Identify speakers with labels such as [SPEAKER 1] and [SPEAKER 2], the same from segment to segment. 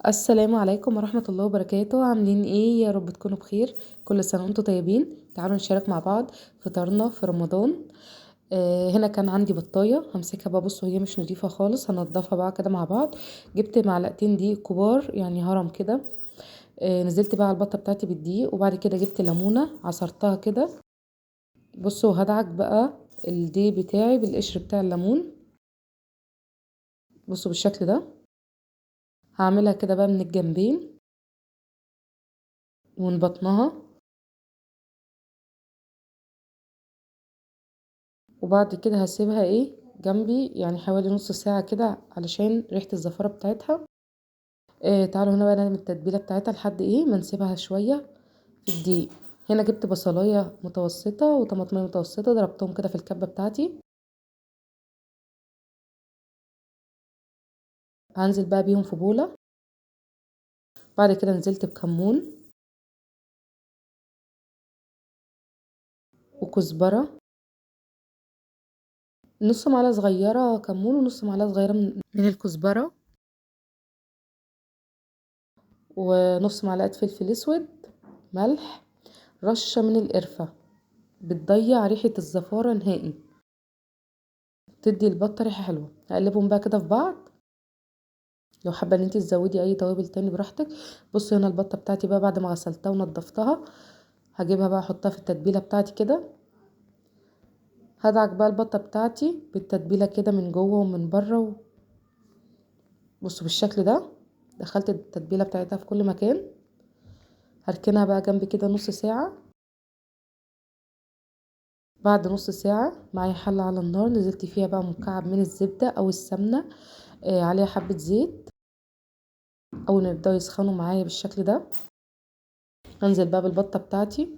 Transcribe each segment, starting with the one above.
[SPEAKER 1] السلام عليكم ورحمة الله وبركاته، عاملين ايه؟ يا رب تكونوا بخير. كل سنة وانتم طيبين. تعالوا نشارك مع بعض فطارنا في رمضان. هنا كان عندي بطاية همسكها بقى. بصوا هي مش نضيفة خالص، هنضفها بقى كده مع بعض. جبت معلقتين دقيق كبار يعني هرم كده. نزلت بقى على البطة بتاعتي بالدقيق، وبعد كده جبت ليمونة عصرتها كده. بصوا هدعك بقى الدقيق بتاعي بالقشر بتاع الليمون. بصوا بالشكل ده. هعملها كده بقى من الجنبين ومن بطنها، وبعد كده هسيبها جنبي يعني حوالي نص ساعة كده علشان ريحة الزفارة بتاعتها. تعالوا هنا بقى نعمل التتبيلة بتاعتها لحد ما نسيبها شوية في الدقيق. هنا جبت بصلاية متوسطة وطماطمية متوسطة، ضربتهم كده في الكبة بتاعتي. هنزل بقى بيهم في بولة. بعد كده نزلت بكمون وكزبرة، نص معلقة صغيرة كمون ونص معلقة صغيرة من الكزبرة، ونص معلقة فلفل اسود، ملح، رشة من القرفة بتضيع ريحة الزفارة نهائي، تدي البطة ريحة حلوة. هقلبهم بقى كده في بعض. لو حابة ان انتي تزودي اي توابل تاني براحتك. بصوا هنا البطة بتاعتي بقى بعد ما غسلتها ونضفتها، هجيبها بقى احطها في التتبيلة بتاعتي كده. هدعك بقى البطة بتاعتي بالتتبيلة كده من جوه ومن بره. بصوا بالشكل ده. دخلت التتبيلة بتاعتها في كل مكان. هركنها بقى جنبي كده نص ساعة. بعد نص ساعة معايا حلة على النار، نزلت فيها بقى مكعب من الزبدة او السمنة، عليها حبة زيت. اول ما يبداوا يسخنوا معايا بالشكل ده، هنزل بقى بالبطة بتاعتي.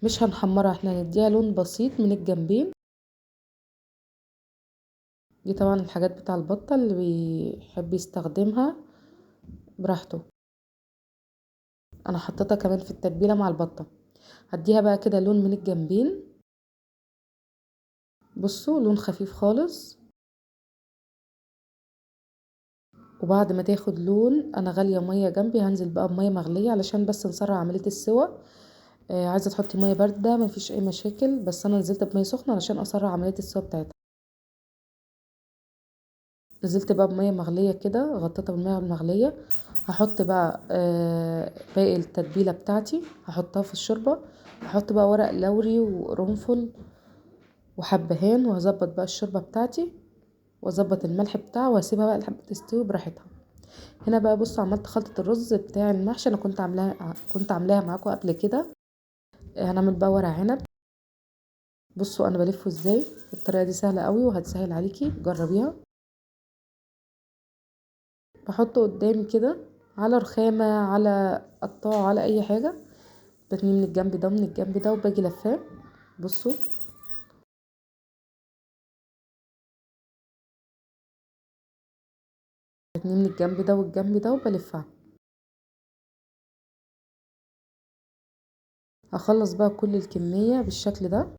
[SPEAKER 1] مش هنحمرها، احنا هنديها لون بسيط من الجنبين. دي طبعا الحاجات بتاع البطة اللي بيحب يستخدمها براحته. انا حطيتها كمان في التتبيلة مع البطة. هديها بقى كده لون من الجنبين. بصوا لون خفيف خالص. وبعد ما تاخد لون انا غالية مية جنبي، هنزل بقى بمية مغلية علشان بس نسرع عملية السوا. عايزة تحطي مية باردة مفيش اي مشاكل، بس انا نزلت بمية سخنة علشان اسرع عملية السوا بتاعتها. نزلت بقى بمية مغلية كده، غطيتها بالمية المغلية. هحط بقى باقي التتبيلة بتاعتي، هحطها في الشوربة. هحط بقى ورق لوري وقرنفل وحبهان، وهظبط بقى الشوربة بتاعتي واظبط الملح بتاعها، وهسيبها بقى لحد تستوي براحتها. هنا بقى بصوا عملت خلطة الرز بتاع المحشي. انا كنت عاملاها معاكم قبل كده. هنعمل بقى ورق عنب. بصوا انا بلفه ازاي. الطريقة دي سهلة قوي وهتسهل عليكي، جربيها. بحطه قدامي كده على رخامة، على قطاع، على اي حاجة. بتنيه من الجنب ده ومن الجنب ده وباجي لفاه. بصوا بتنيه من الجنب ده والجنب ده وبلفها. هخلص بقى كل الكمية بالشكل ده.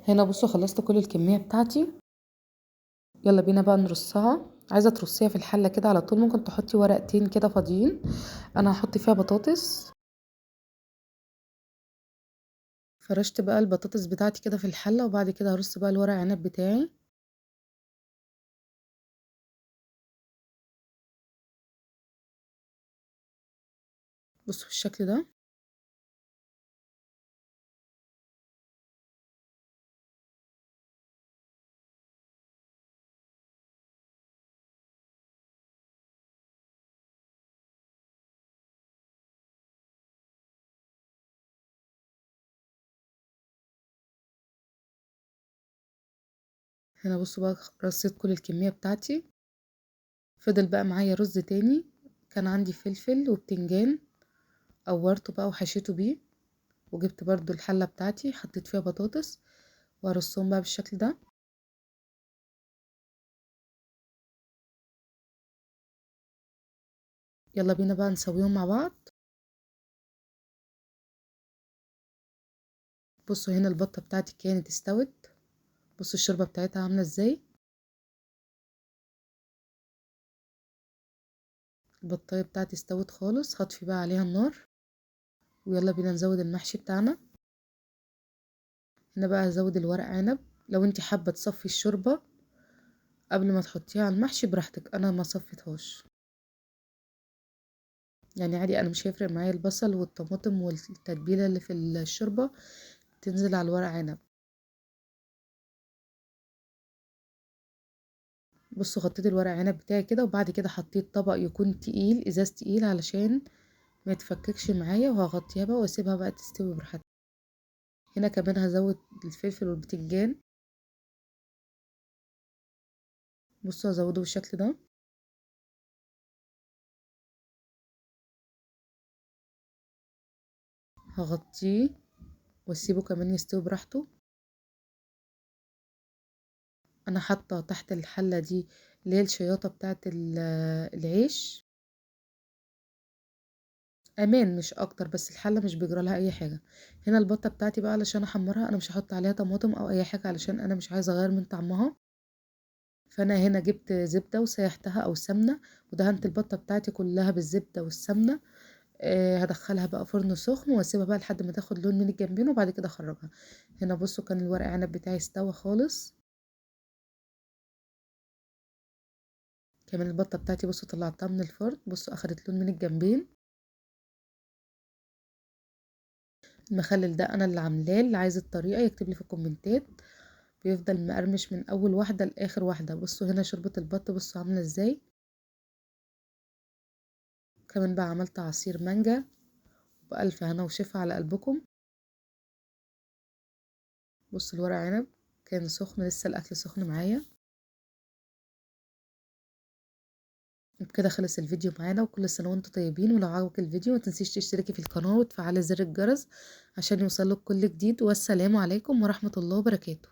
[SPEAKER 1] هنا بصوا خلصت كل الكمية بتاعتي. يلا بينا بقى نرصها. عايزة ترصيها في الحلة كده على طول، ممكن تحطي ورقتين كده فاضيين. انا هحط فيها بطاطس. فرشت بقى البطاطس بتاعتي كده في الحلة، وبعد كده هرص بقى الورق عنب بتاعي. بصوا بالشكل ده. هنا بصوا بقى رصيت كل الكمية بتاعتي. فضل بقى معايا رز تاني. كان عندي فلفل وبتنجان، قورته بقى وحشيته بيه. وجبت برضو الحلة بتاعتي حطيت فيها بطاطس، وارصهم بقى بالشكل ده. يلا بينا بقى نسويهم مع بعض. بصوا هنا البطة بتاعتي كانت استوت، بصوا الشوربة بتاعتها عاملة ازاي. البطاية بتاعتي استوت خالص، هطفي بقى عليها النار ويلا بينا نزود المحشي بتاعنا. هنا بقى هزود الورق عنب، لو انتي حابة تصفي الشوربة قبل ما تحطيها على المحشي براحتك، انا ما صفيتهاش يعني عادي، انا مش هيفرق معايا البصل والطماطم والتتبيلة اللي في الشوربة تنزل على الورق عنب. بصوا غطيت الورق عنب بتاعي كده، وبعد كده حطيت طبق يكون تقيل، ازاز تقيل، علشان ما يتفككش معايا، وهغطيها بقى واسيبها بقى تستوي براحتها. هنا كمان هزود الفلفل والبتنجان، بصوا هزوده بالشكل ده. هغطيه واسيبه كمان يستوي براحته. انا حاطه تحت الحله دي اللي هي الشياطه بتاعه العيش، امان مش اكتر، بس الحله مش بيجرى لها اي حاجه. هنا البطه بتاعتي بقى علشان احمرها انا مش هحط عليها طماطم او اي حاجه، علشان انا مش عايزه اغير من طعمها. فانا هنا جبت زبده وسيحتها او سمنه، ودهنت البطه بتاعتي كلها بالزبده والسمنه. هدخلها بقى فرن سخن واسيبها بقى لحد ما تاخد لون من الجنبين، وبعد كده اخرجها. هنا بصوا كان الورق عنب بتاعي استوى خالص. كمان البطه بتاعتي بصوا طلعتها من الفرن، بصوا اخدت لون من الجنبين. المخلل ده انا اللي عاملاه، اللي عايز الطريقه يكتب لي في الكومنتات. بيفضل مقرمش من اول واحده لاخر واحده. بصوا هنا شوربه البط بصوا عامله ازاي. كمان بقى عملت عصير مانجا، بألف هنا وشفا على قلبكم. بصوا الورق عنب كان سخن، لسه الاكل سخن معايا. وبكده خلص الفيديو معانا، وكل سنه وانتم طيبين. ولو عجبك الفيديو ما تنسيش تشتركي في القناه وتفعلي زر الجرس عشان يوصلك كل جديد. والسلام عليكم ورحمه الله وبركاته.